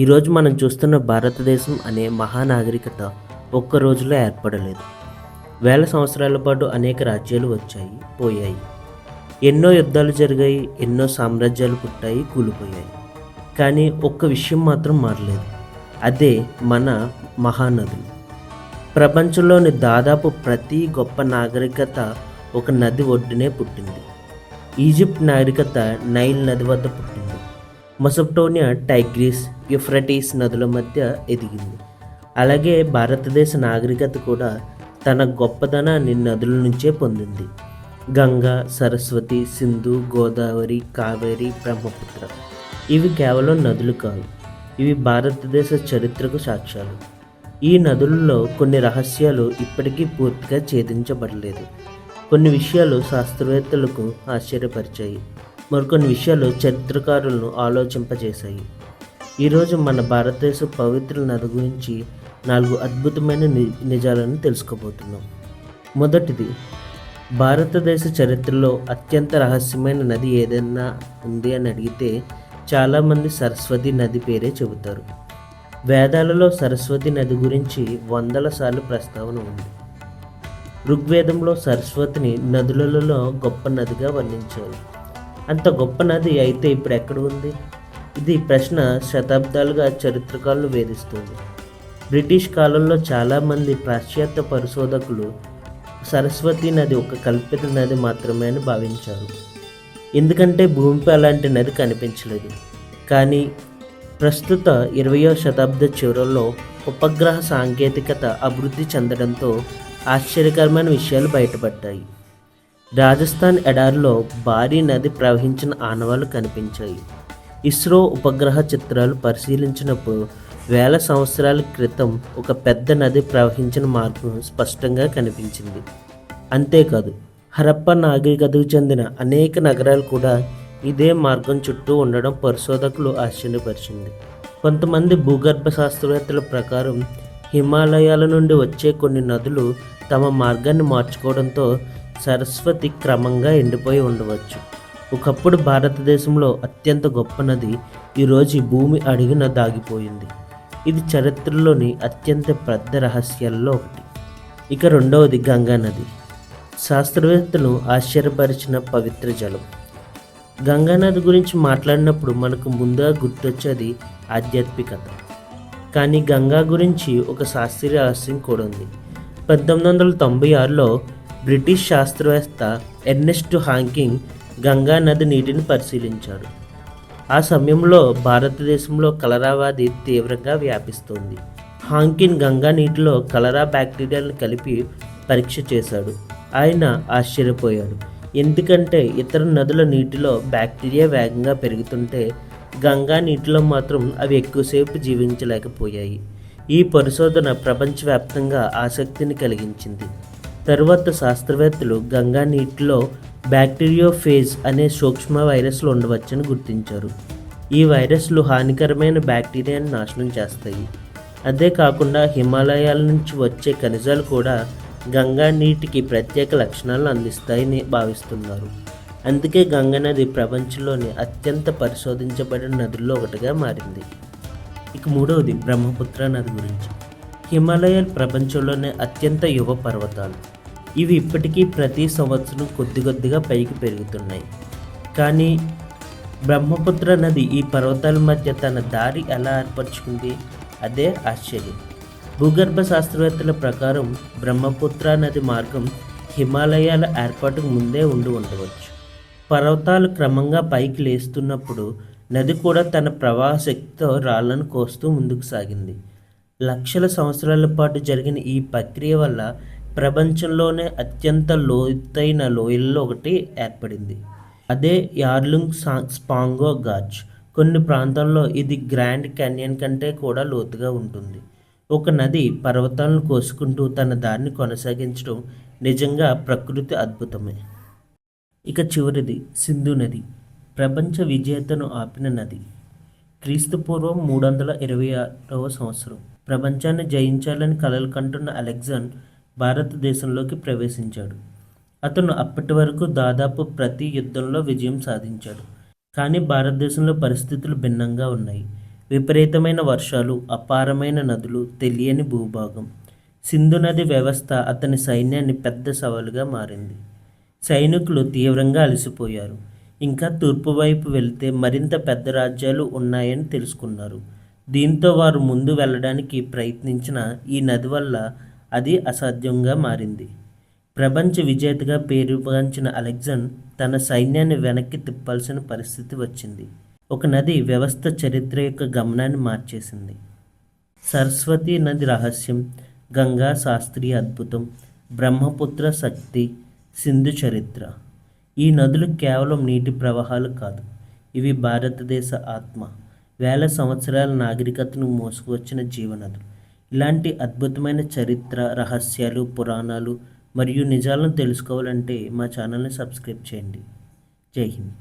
ఈరోజు మనం చూస్తున్న భారతదేశం అనే మహానాగరికత ఒక్క రోజులో ఏర్పడలేదు. వేల సంవత్సరాల పాటు అనేక రాజ్యాలు వచ్చాయి, పోయాయి. ఎన్నో యుద్ధాలు జరిగాయి, ఎన్నో సామ్రాజ్యాలు పుట్టాయి, కూలిపోయాయి. కానీ ఒక్క విషయం మాత్రం మారలేదు. అదే మన మహానదులు. ప్రపంచంలోని దాదాపు ప్రతి గొప్ప నాగరికత ఒక నది ఒడ్డునే పుట్టింది. ఈజిప్ట్ నాగరికత నైల్ నది వద్ద పుట్టింది. మెసొపొటేమియా టైగ్రిస్, యూఫ్రటీస్ నదుల మధ్య ఎదిగింది. అలాగే భారతదేశ నాగరికత కూడా తన గొప్పదనాన్ని నదుల నుంచే పొందింది. గంగా, సరస్వతి, సింధు, గోదావరి, కావేరి, బ్రహ్మపుత్ర. ఇవి కేవలం నదులు కావు, ఇవి భారతదేశ చరిత్రకు సాక్ష్యాలు. ఈ నదులలో కొన్ని రహస్యాలు ఇప్పటికీ పూర్తిగా ఛేదించబడలేదు. కొన్ని విషయాలు శాస్త్రవేత్తలకు ఆశ్చర్యపరిచాయి, మరికొన్ని విషయాలు చరిత్రకారులను ఆలోచింపజేశాయి. ఈరోజు మన భారతదేశ పవిత్ర నది గురించి 4 అద్భుతమైన నిజాలను తెలుసుకోబోతున్నాం. మొదటిది, భారతదేశ చరిత్రలో అత్యంత రహస్యమైన నది ఏదైనా ఉంది అని అడిగితే చాలామంది సరస్వతి నది పేరే చెబుతారు. వేదాలలో సరస్వతి నది గురించి వందల సార్లు ప్రస్తావన ఉంది. ఋగ్వేదంలో సరస్వతిని నదులలో గొప్ప నదిగా వర్ణించారు. అంత గొప్ప నది అయితే ఇప్పుడు ఎక్కడ ఉంది? ఇది ప్రశ్న శతాబ్దాలుగా చరిత్రకారులు వేధిస్తుంది. బ్రిటిష్ కాలంలో చాలామంది పాశ్చాత్య పరిశోధకులు సరస్వతి నది ఒక కల్పిత నది మాత్రమే అని భావించారు, ఎందుకంటే భూమిపై అలాంటి నది కనిపించలేదు. కానీ ప్రస్తుత 20వ శతాబ్ద చివరలో ఉపగ్రహ సాంకేతికత అభివృద్ధి చెందడంతో ఆశ్చర్యకరమైన విషయాలు బయటపడ్డాయి. రాజస్థాన్ ఎడారిలో భారీ నది ప్రవహించిన ఆనవాళ్లు కనిపించాయి. ఇస్రో ఉపగ్రహ చిత్రాలు పరిశీలించినప్పుడు వేల సంవత్సరాల క్రితం ఒక పెద్ద నది ప్రవహించిన మార్గం స్పష్టంగా కనిపించింది. అంతేకాదు, హరప్పా నాగరికతకు చెందిన అనేక నగరాలు కూడా ఇదే మార్గం చుట్టూ ఉండడం పరిశోధకులు ఆశ్చర్యపరిచింది. కొంతమంది భూగర్భ శాస్త్రవేత్తల ప్రకారం హిమాలయాల నుండి వచ్చే కొన్ని నదులు తమ మార్గాన్ని మార్చుకోవడంతో సరస్వతి క్రమంగా ఎండిపోయి ఉండవచ్చు. ఒకప్పుడు భారతదేశంలో అత్యంత గొప్ప నది ఈరోజు భూమి అడుగున దాగిపోయింది. ఇది చరిత్రలోని అత్యంత పెద్ద రహస్యాల్లో ఒకటి. ఇక రెండవది గంగా నది. శాస్త్రవేత్తలు ఆశ్చర్యపరిచిన పవిత్ర జలం. గంగా నది గురించి మాట్లాడినప్పుడు మనకు ముందుగా గుర్తొచ్చేది ఆధ్యాత్మికత. కానీ గంగా గురించి ఒక శాస్త్రీయ రహస్యం కూడా ఉంది. 1996లో బ్రిటిష్ శాస్త్రవేత్త ఎర్నెస్ట్ హాకింగ్ గంగా నది నీటిని పరిశీలించాడు. ఆ సమయంలో భారతదేశంలో కలరా వ్యాధి తీవ్రంగా వ్యాపిస్తోంది. హాకింగ్ గంగా నీటిలో కలరా బ్యాక్టీరియాలను కలిపి పరీక్ష చేశాడు. ఆయన ఆశ్చర్యపోయాడు, ఎందుకంటే ఇతర నదుల నీటిలో బ్యాక్టీరియా వేగంగా పెరుగుతుంటే గంగా నీటిలో మాత్రం అవి ఎక్కువసేపు జీవించలేకపోయాయి. ఈ పరిశోధన ప్రపంచవ్యాప్తంగా ఆసక్తిని కలిగించింది. తరువాత శాస్త్రవేత్తలు గంగా నీటిలో బ్యాక్టీరియోఫేజ్ అనే సూక్ష్మ వైరస్లు ఉండవచ్చని గుర్తించారు. ఈ వైరస్లు హానికరమైన బ్యాక్టీరియాను నాశనం చేస్తాయి. అదే కాకుండా హిమాలయాల నుంచి వచ్చే ఖనిజాలు కూడా గంగా నీటికి ప్రత్యేక లక్షణాలను అందిస్తాయని భావిస్తున్నారు. అందుకే గంగా నది ప్రపంచంలోని అత్యంత పరిశోధించబడిన నదుల్లో ఒకటిగా మారింది. ఇక మూడవది బ్రహ్మపుత్ర నది గురించి. హిమాలయాలు ప్రపంచంలోనే అత్యంత యువ పర్వతాలు. ఇవి ఇప్పటికీ ప్రతి సంవత్సరం కొద్దిగా పైకి పెరుగుతున్నాయి. కానీ బ్రహ్మపుత్ర నది ఈ పర్వతాల మధ్య తన దారి ఎలా ఏర్పరచుకుంది? అదే ఆశ్చర్యం. భూగర్భ శాస్త్రవేత్తల ప్రకారం బ్రహ్మపుత్ర నది మార్గం హిమాలయాల ఏర్పాటుకు ముందే ఉండి ఉండవచ్చు. పర్వతాలు క్రమంగా పైకి లేస్తున్నప్పుడు నది కూడా తన ప్రవాహ శక్తితో రాళ్లను కోస్తూ ముందుకు సాగింది. లక్షల సంవత్సరాల పాటు జరిగిన ఈ ప్రక్రియ వల్ల ప్రపంచంలోనే అత్యంత లోతైన లోయల్లో ఒకటి ఏర్పడింది. అదే యార్లుంగ్ స్పాంగో గాజ్. కొన్ని ప్రాంతాల్లో ఇది గ్రాండ్ క్యాన్యన్ కంటే కూడా లోతుగా ఉంటుంది. ఒక నది పర్వతాలను కోసుకుంటూ తన దారిని కొనసాగించడం నిజంగా ప్రకృతి అద్భుతమే. ఇక చివరిది సింధు నది. ప్రపంచ విజేతను ఆపిన నది. క్రీస్తుపూర్వం 326వ సంవత్సరం ప్రపంచాన్ని జయించాలని కలలు కంటున్న అలెగ్జాండర్ భారతదేశంలోకి ప్రవేశించాడు. అతను అప్పటి వరకు దాదాపు ప్రతి యుద్ధంలో విజయం సాధించాడు. కానీ భారతదేశంలో పరిస్థితులు భిన్నంగా ఉన్నాయి. విపరీతమైన వర్షాలు, అపారమైన నదులు, తెలియని భూభాగం. సింధు నది వ్యవస్థ అతని సైన్యాన్ని పెద్ద సవాలుగా మారింది. సైనికులు తీవ్రంగా అలసిపోయారు. ఇంకా తూర్పు వైపు వెళ్తే మరింత పెద్ద రాజ్యాలు ఉన్నాయని తెలుసుకున్నారు. దీంతో వారు ముందు వెళ్ళడానికి ప్రయత్నించిన ఈ నది వల్ల అది అసాధ్యంగా మారింది. ప్రపంచ విజేతగా పేరుగాంచిన అలెగ్జాండర్ తన సైన్యాన్ని వెనక్కి తిప్పాల్సిన పరిస్థితి వచ్చింది. ఒక నది వ్యవస్థ చరిత్ర యొక్క గమనాన్ని మార్చేసింది. సరస్వతి నది రహస్యం, గంగా శాస్త్రీయ అద్భుతం, బ్రహ్మపుత్ర శక్తి, సింధు చరిత్ర. ఈ నదులు కేవలం నీటి ప్రవాహాలు కాదు, ఇవి భారతదేశ ఆత్మ. వేల సంవత్సరాల నాగరికతను మోసుకువచ్చిన జీవనదులు. ఇలాంటి అద్భుతమైన చరిత్ర, రహస్యాలు, పురాణాలు మరియు నిజాలను తెలుసుకోవాలంటే మా ఛానల్ని సబ్స్క్రైబ్ చేయండి. జై హింద్.